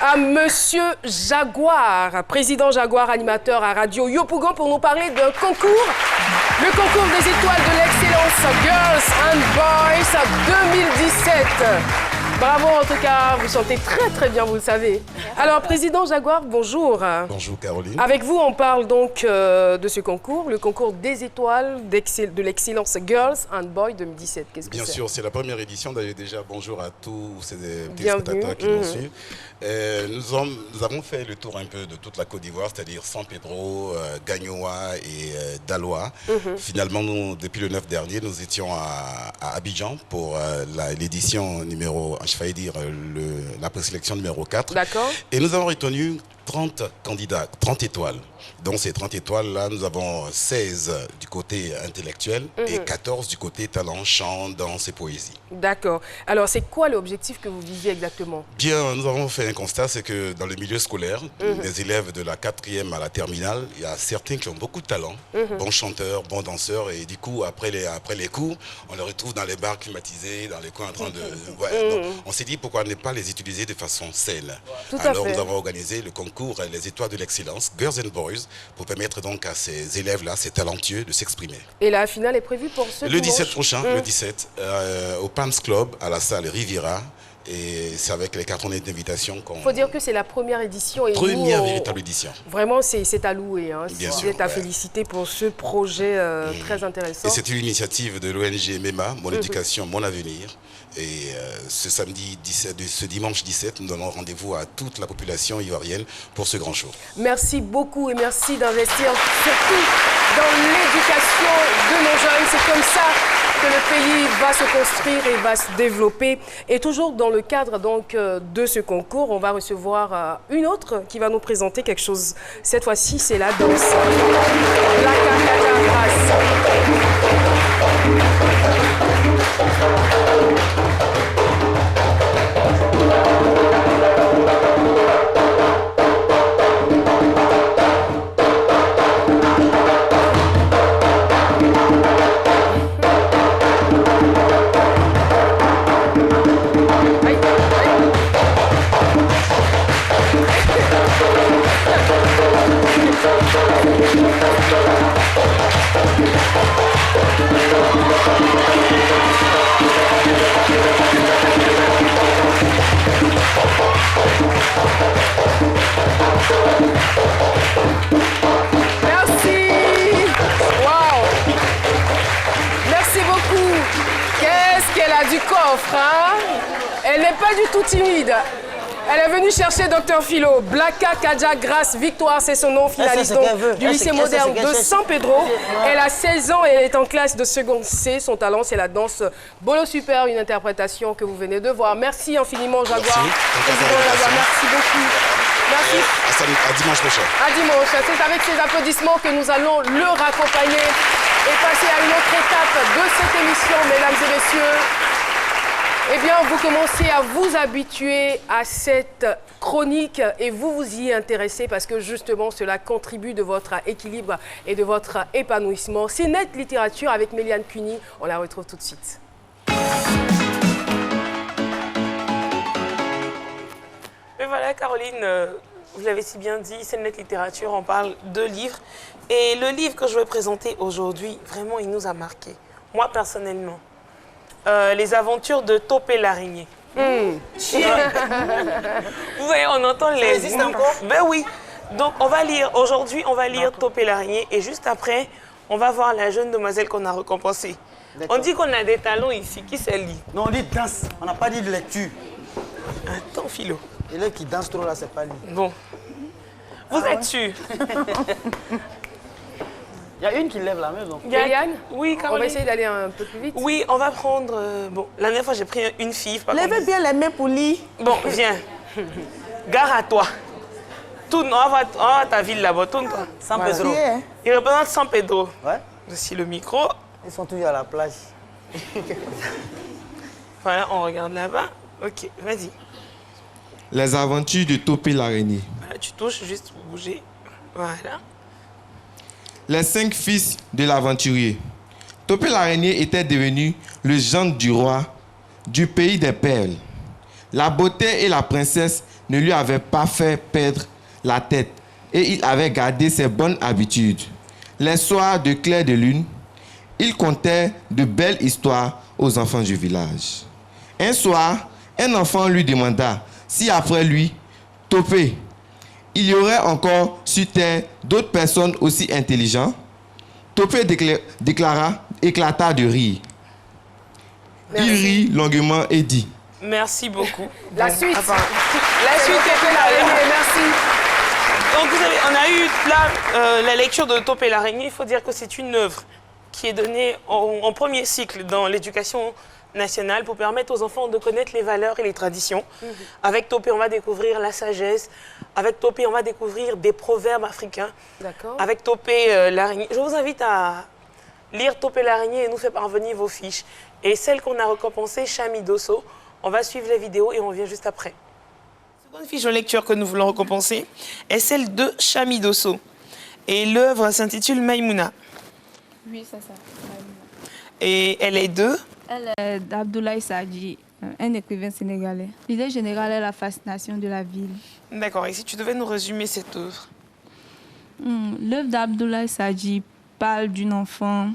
S4: à Monsieur Jaguar, président Jaguar, animateur à Radio Yopougon, pour nous parler d'un concours, le concours des étoiles de l'excellence Girls and Boys 2017. Bravo en tout cas, vous chantez très bien, vous le savez. Alors, président Jaguar, bonjour.
S16: Bonjour Caroline.
S4: Avec vous, on parle donc de ce concours, le concours des étoiles de l'excellence Girls and Boys 2017. Qu'est-ce que c'est?
S16: Bien sûr, c'est la première édition. D'ailleurs, déjà, bonjour à tous ces téléspectateurs qui nous suivent. Nous avons fait le tour un peu de toute la Côte d'Ivoire, c'est-à-dire San Pedro, Gagnoa et Daloa. Finalement, nous, depuis le 9 dernier, nous étions à Abidjan pour l'édition numéro, je vais dire, la présélection numéro 4.
S4: D'accord.
S16: Et nous avons retenu 30 candidats, 30 étoiles. Dans ces 30 étoiles-là, nous avons 16 du côté intellectuel et 14 du côté talent, chant, danse et poésie.
S4: D'accord. Alors, c'est quoi l'objectif que vous visez exactement?
S16: Bien, nous avons fait un constat, c'est que dans le milieu scolaire, les élèves de la 4e à la terminale, il y a certains qui ont beaucoup de talent, bons chanteurs, bons danseurs, et du coup, après les cours, on les retrouve dans les bars climatisés, dans les coins en train de... Ouais, donc, on s'est dit pourquoi ne pas les utiliser de façon saine. Alors, nous avons organisé le concours Les Étoiles de l'Excellence, Girls and Boys, pour permettre donc à ces élèves-là, ces talentueux, de s'exprimer.
S4: Et la finale est prévue pour ce
S16: Le 17 prochain, le 17, au Palms Club, à la salle Riviera. Et c'est avec les cartons d'invitation qu'on...
S4: Il faut dire que c'est la première édition. Et
S16: première véritable édition.
S4: Vraiment, c'est à louer. Hein.
S16: Bien sûr.
S4: Vous êtes à féliciter pour ce projet très intéressant.
S16: Et c'est une initiative de l'ONG MEMA, Mon Éducation, Mon Avenir. Et ce dimanche 17, nous donnons rendez-vous à toute la population ivoirienne pour ce grand show.
S4: Merci beaucoup et merci d'investir surtout dans l'éducation de nos jeunes. C'est comme ça que le pays va se construire et va se développer. Et toujours dans le cadre donc de ce concours, on va recevoir une autre qui va nous présenter quelque chose. Cette fois-ci, c'est la danse. La du coffre, hein? Elle n'est pas du tout timide. Elle est venue chercher Dr Philo. Blaka Kadja Grace Victoire, c'est son nom, finaliste du lycée moderne de San Pedro. Elle a 16 ans et elle est en classe de seconde C. Son talent, c'est la danse Bolo Super, une interprétation que vous venez de voir. Merci infiniment, Jaguar. Merci beaucoup. Merci.
S16: À dimanche prochain.
S4: À dimanche. C'est avec ces applaudissements que nous allons le raccompagner et passer à une autre étape de cette émission, mesdames et messieurs. Eh bien, vous commencez à vous habituer à cette chronique et vous vous y intéressez parce que justement, cela contribue de votre équilibre et de votre épanouissement. C'est Net Littérature avec Méliane Cuny. On la retrouve tout de suite.
S2: Et voilà, Caroline, vous l'avez si bien dit, c'est Net Littérature, on parle de livres. Et le livre que je vais présenter aujourd'hui, vraiment, il nous a marqué. Moi, personnellement. Les aventures de Topé l'araignée. Vous voyez, on entend les... Ça existe encore? Ben oui. Donc, on va lire, aujourd'hui, on va lire Topé l'araignée. Et juste après, on va voir la jeune demoiselle qu'on a récompensée. On dit qu'on a des talents ici. Qui sait lire?
S3: Non, on dit danse. On n'a pas dit de lecture.
S2: Attends, Philo.
S3: L'élève qui danse trop là, c'est pas lui.
S2: Bon. Vous êtes sûr?
S3: Il y a une qui lève la main, donc.
S4: Yann?
S2: Oui, Caroline.
S4: On va essayer d'aller un peu plus vite.
S2: Oui, on va prendre... bon, la dernière fois, j'ai pris une fille.
S1: Levez bien les mains pour lire.
S2: Bon, viens. Gare à toi. Tourne, on va voir ta ville là-bas. Tourne-toi.
S3: San Pedro.
S2: Il représente San Pedro.
S3: Ouais.
S2: Voici le micro.
S3: Ils sont toujours à la plage.
S2: Voilà, on regarde là-bas. Ok, vas-y.
S17: Les aventures de Topé l'araignée.
S2: Voilà, tu touches juste pour bouger. Voilà.
S17: Les 5 fils de l'aventurier. Topé l'araignée était devenu le gendre du roi du pays des perles. La beauté et la princesse ne lui avaient pas fait perdre la tête et il avait gardé ses bonnes habitudes. Les soirs de clair de lune, il contait de belles histoires aux enfants du village. Un soir, un enfant lui demanda si après lui, Topé, il y aurait encore sur terre d'autres personnes aussi intelligentes. Topé éclata de rire.
S2: Merci.
S17: Il rit longuement et dit:
S2: Merci beaucoup.
S4: La suite. La suite était l'araignée, merci.
S2: Donc vous avez, on a eu là la lecture de Topé l'araignée. Il faut dire que c'est une œuvre qui est donnée en premier cycle dans l'éducation nationale pour permettre aux enfants de connaître les valeurs et les traditions. Avec Topé, on va découvrir la sagesse. Avec Topé, on va découvrir des proverbes africains.
S4: D'accord.
S2: Avec Topé l'araignée. Je vous invite à lire Topé l'araignée et nous faire parvenir vos fiches. Et celle qu'on a récompensée, Chami Dosso, on va suivre les vidéos et on revient juste après. La seconde fiche de lecture que nous voulons récompenser est celle de Chami Dosso. Et l'œuvre s'intitule Maïmouna.
S18: Oui, c'est ça.
S2: Et elle est de...
S18: Elle est d'Abdoulaye Sadji, un écrivain sénégalais. L'idée générale est la fascination de la ville.
S2: D'accord, et si tu devais nous résumer cette œuvre?
S18: L'œuvre d'Abdoulaye Sadji parle d'une enfant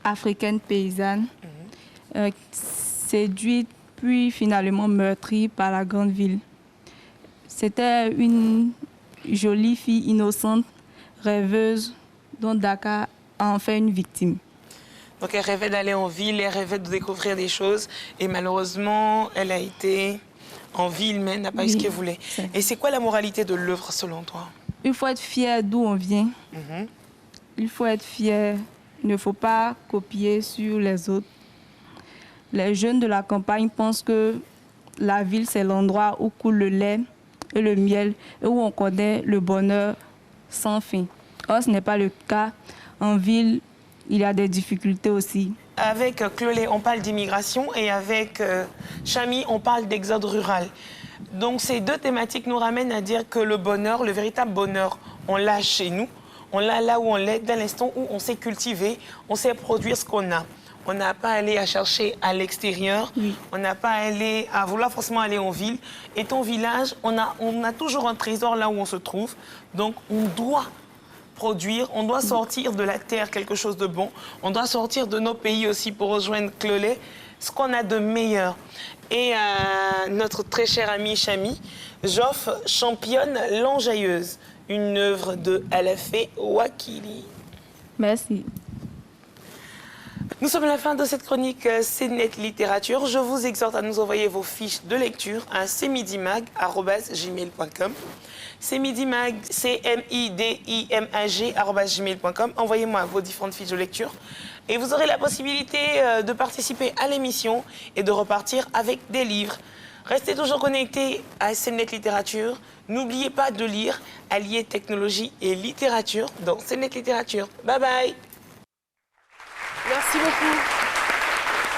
S18: africaine paysanne, séduite puis finalement meurtrie par la grande ville. C'était une jolie fille innocente, rêveuse, dont Dakar a en fait une victime.
S2: Donc elle rêvait d'aller en ville, elle rêvait de découvrir des choses. Et malheureusement, elle a été en ville, mais n'a pas eu ce qu'elle voulait. Et c'est quoi la moralité de l'œuvre selon toi?
S18: Il faut être fier d'où on vient. Il faut être fier. Il ne faut pas copier sur les autres. Les jeunes de la campagne pensent que la ville, c'est l'endroit où coule le lait et le miel et où on connaît le bonheur sans fin. Or, ce n'est pas le cas. En ville, il y a des difficultés aussi.
S2: Avec Clolé, on parle d'immigration et avec Chami, on parle d'exode rural. Donc ces deux thématiques nous ramènent à dire que le bonheur, le véritable bonheur, on l'a chez nous. On l'a là où on l'est, dès l'instant où on sait cultiver, on sait produire ce qu'on a. On n'a pas à aller à chercher à l'extérieur, on n'a pas à vouloir forcément aller en ville. Et ton village, on a toujours un trésor là où on se trouve. Donc on doit produire, on doit sortir de la terre quelque chose de bon. On doit sortir de nos pays aussi pour rejoindre Clolé, ce qu'on a de meilleur. Et notre très cher ami Chami, Joff championne L'Enjailleuse, une œuvre de Alafé Wakili.
S18: Merci.
S2: Nous sommes à la fin de cette chronique CNet Littérature. Je vous exhorte à nous envoyer vos fiches de lecture à cmidimag@gmail.com. cmidimag, cmidimag@gmail.com. Envoyez-moi vos différentes fiches de lecture et vous aurez la possibilité de participer à l'émission et de repartir avec des livres. Restez toujours connectés à CNet Littérature. N'oubliez pas de lire, allier technologie et littérature dans CNet Littérature. Bye bye.
S4: Merci beaucoup.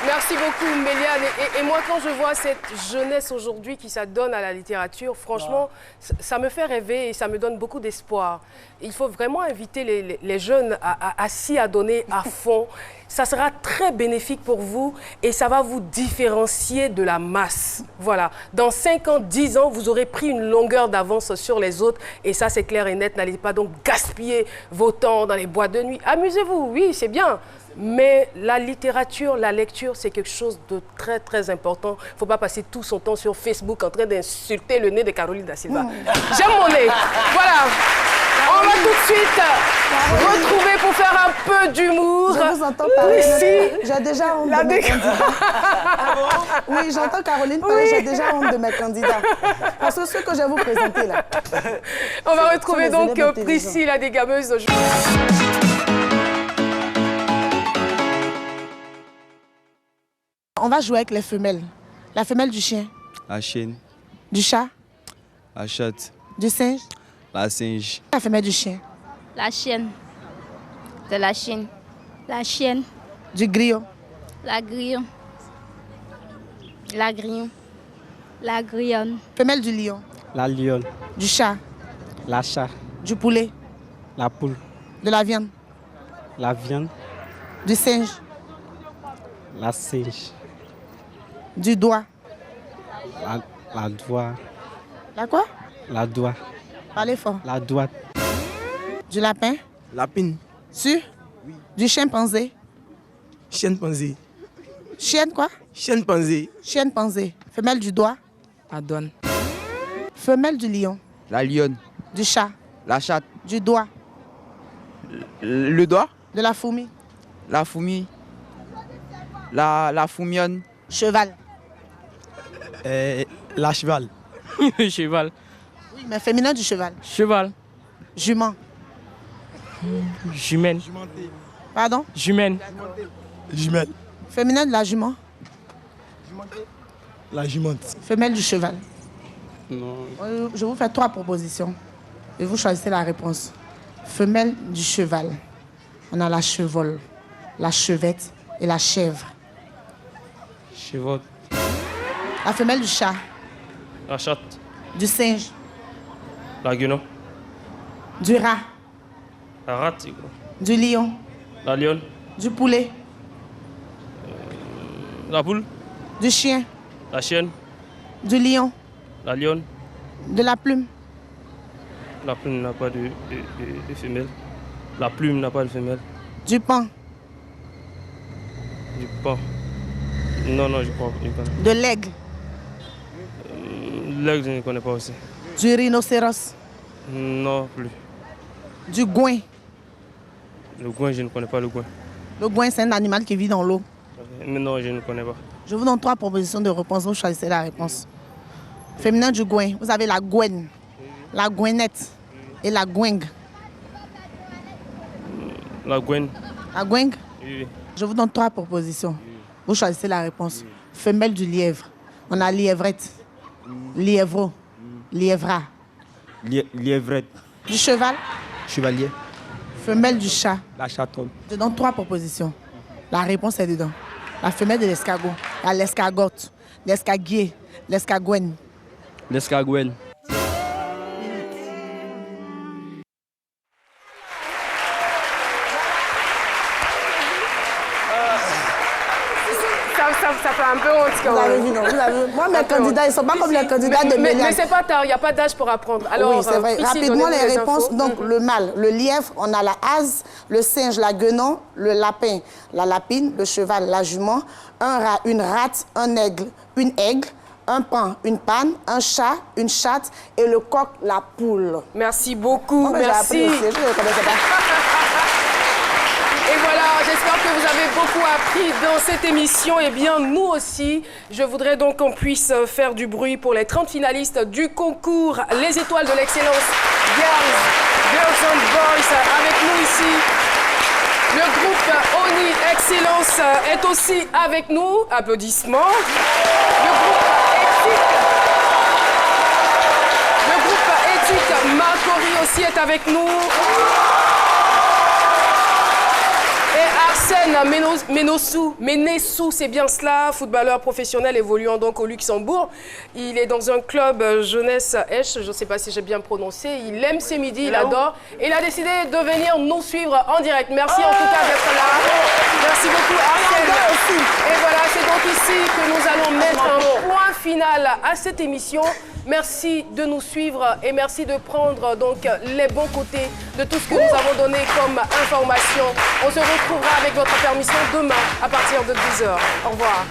S4: Merci beaucoup, Méliane. Et moi, quand je vois cette jeunesse aujourd'hui qui s'adonne à la littérature, franchement, ça me fait rêver et ça me donne beaucoup d'espoir. Il faut vraiment inviter les jeunes à s'y adonner à fond. Ça sera très bénéfique pour vous et ça va vous différencier de la masse. Voilà. Dans 5 ans, 10 ans, vous aurez pris une longueur d'avance sur les autres et ça, c'est clair et net. N'allez pas donc gaspiller vos temps dans les boîtes de nuit. Amusez-vous, oui, c'est bien. Mais la littérature, la lecture, c'est quelque chose de très, très important. Il ne faut pas passer tout son temps sur Facebook en train d'insulter le nez de Caroline Da Silva. J'aime mon nez. Voilà. On va tout de suite retrouver pour faire un peu d'humour.
S1: Je vous entends parler.
S4: Ici,
S1: j'ai déjà honte de mes candidats. Oui, j'entends Caroline parler, j'ai déjà honte de mes candidats. Parce que ceux que je vais vous présenter là.
S4: On va retrouver donc Priscille, la dégameuse.
S1: On va jouer avec les femelles. La femelle du chien.
S19: La chienne.
S1: Du chat.
S19: La chatte.
S1: Du singe.
S19: La singe.
S1: La femelle du chien.
S20: La chienne. De la chienne. La chienne.
S1: Du grillon.
S20: La grillon. La grillon. La grillonne.
S1: Femelle du lion.
S19: La lionne.
S1: Du chat.
S19: La chat.
S1: Du poulet.
S19: La poule.
S1: De la viande.
S19: La viande.
S1: Du singe.
S19: La singe.
S1: Du doigt.
S19: La doigt.
S1: La quoi?
S19: La doigt.
S1: Parlez fort.
S19: La droite.
S1: Du lapin?
S21: Lapine.
S1: Du? Oui. Du chimpanzé?
S21: Chimpanzé.
S1: Chienne quoi?
S21: Chimpanzé.
S1: Chienne panzé. Femelle du doigt?
S21: La douane.
S1: Femelle du lion?
S21: La lionne.
S1: Du chat?
S21: La chatte.
S1: Du doigt?
S21: Le doigt.
S1: De la fourmi?
S21: La fourmi. La fourmionne.
S1: Cheval?
S21: La cheval. Cheval.
S1: Oui, mais féminin du cheval?
S21: Cheval.
S1: Jument?
S21: Jumelle.
S1: Pardon?
S21: Jumelle. Jumelle.
S1: Féminin de la jument?
S21: La jumente.
S1: Femelle du cheval?
S21: Non.
S1: Je vous fais 3 propositions et vous choisissez la réponse. Femelle du cheval. On a la chevole, la chevette et la chèvre.
S21: Cheval.
S1: La femelle du chat?
S21: La chatte.
S1: Du singe?
S21: La guenon.
S1: Du rat?
S21: La rate.
S1: Du lion?
S21: La lionne.
S1: Du poulet?
S21: La poule.
S1: Du chien?
S21: La chienne.
S1: Du lion?
S21: La lionne.
S1: De la plume?
S21: La plume n'a pas de femelle. La plume n'a pas de femelle.
S1: Du paon?
S21: Du paon. Non, je crois pas.
S1: De l'aigle?
S21: L'aigle, je ne connais pas aussi.
S1: Du rhinocéros?
S21: Non plus.
S1: Du gouin?
S21: Le gouin, je ne connais pas le gouin.
S1: Le gouin, c'est un animal qui vit dans l'eau.
S21: Mais non, je ne connais pas.
S1: Je vous donne 3 propositions de réponse. Vous choisissez la réponse. Féminin du gouin, vous avez la gouine, la gouinette et la gouingue.
S21: La gouine.
S1: La gouingue?
S21: Oui.
S1: Je vous donne 3 propositions. Vous choisissez la réponse. Femelle du lièvre. On a lièvrette, lièvreau, lièvra.
S21: Lièvrette.
S1: Du cheval?
S21: Chevalier.
S1: Femelle du chat.
S21: La chatonne.
S1: Je donne 3 propositions. La réponse est dedans. La femelle de l'escargot, l'escargotte, l'escarguier, l'escargouenne.
S21: L'escargouenne.
S4: Ça fait un peu honte quand
S1: vous
S4: même.
S1: Avez vu, non, vous avez vu. Moi, mes candidats, ils ne sont pas comme les candidats de Méliane.
S4: Mais c'est pas tard, il n'y a pas d'âge pour apprendre. Alors,
S1: oui, c'est vrai.
S4: Priscille,
S1: Rapidement, les réponses.
S4: infos.
S1: Donc, le mâle, le lièvre, on a la hase, le singe, la guenon, le lapin, la lapine, le cheval, la jument, un rat, une rate, un aigle, une aigle, un paon, une panne, un chat, une chatte et le coq, la poule.
S4: Merci beaucoup, merci.
S1: J'ai appris aussi, je ne connaissais pas.
S4: Et voilà, j'espère que vous avez beaucoup appris dans cette émission. Et bien, nous aussi, je voudrais donc qu'on puisse faire du bruit pour les 30 finalistes du concours Les Étoiles de l'Excellence Girls and Boys. Avec nous ici, le groupe ONI Excellence est aussi avec nous. Applaudissements. Le groupe Éthique Marcory aussi est avec nous. Et Arsène Ménessou, c'est bien cela, footballeur professionnel évoluant donc au Luxembourg. Il est dans un club jeunesse Esch, je ne sais pas si j'ai bien prononcé. Il aime ses midis, il adore. Et il a décidé de venir nous suivre en direct. Merci en tout cas d'être là. Merci beaucoup Arsène. Et voilà, c'est donc ici que nous allons mettre un point final à cette émission. Merci de nous suivre et merci de prendre donc les bons côtés de tout ce que nous avons donné comme information. On se retrouvera avec votre permission demain à partir de 10h. Au revoir.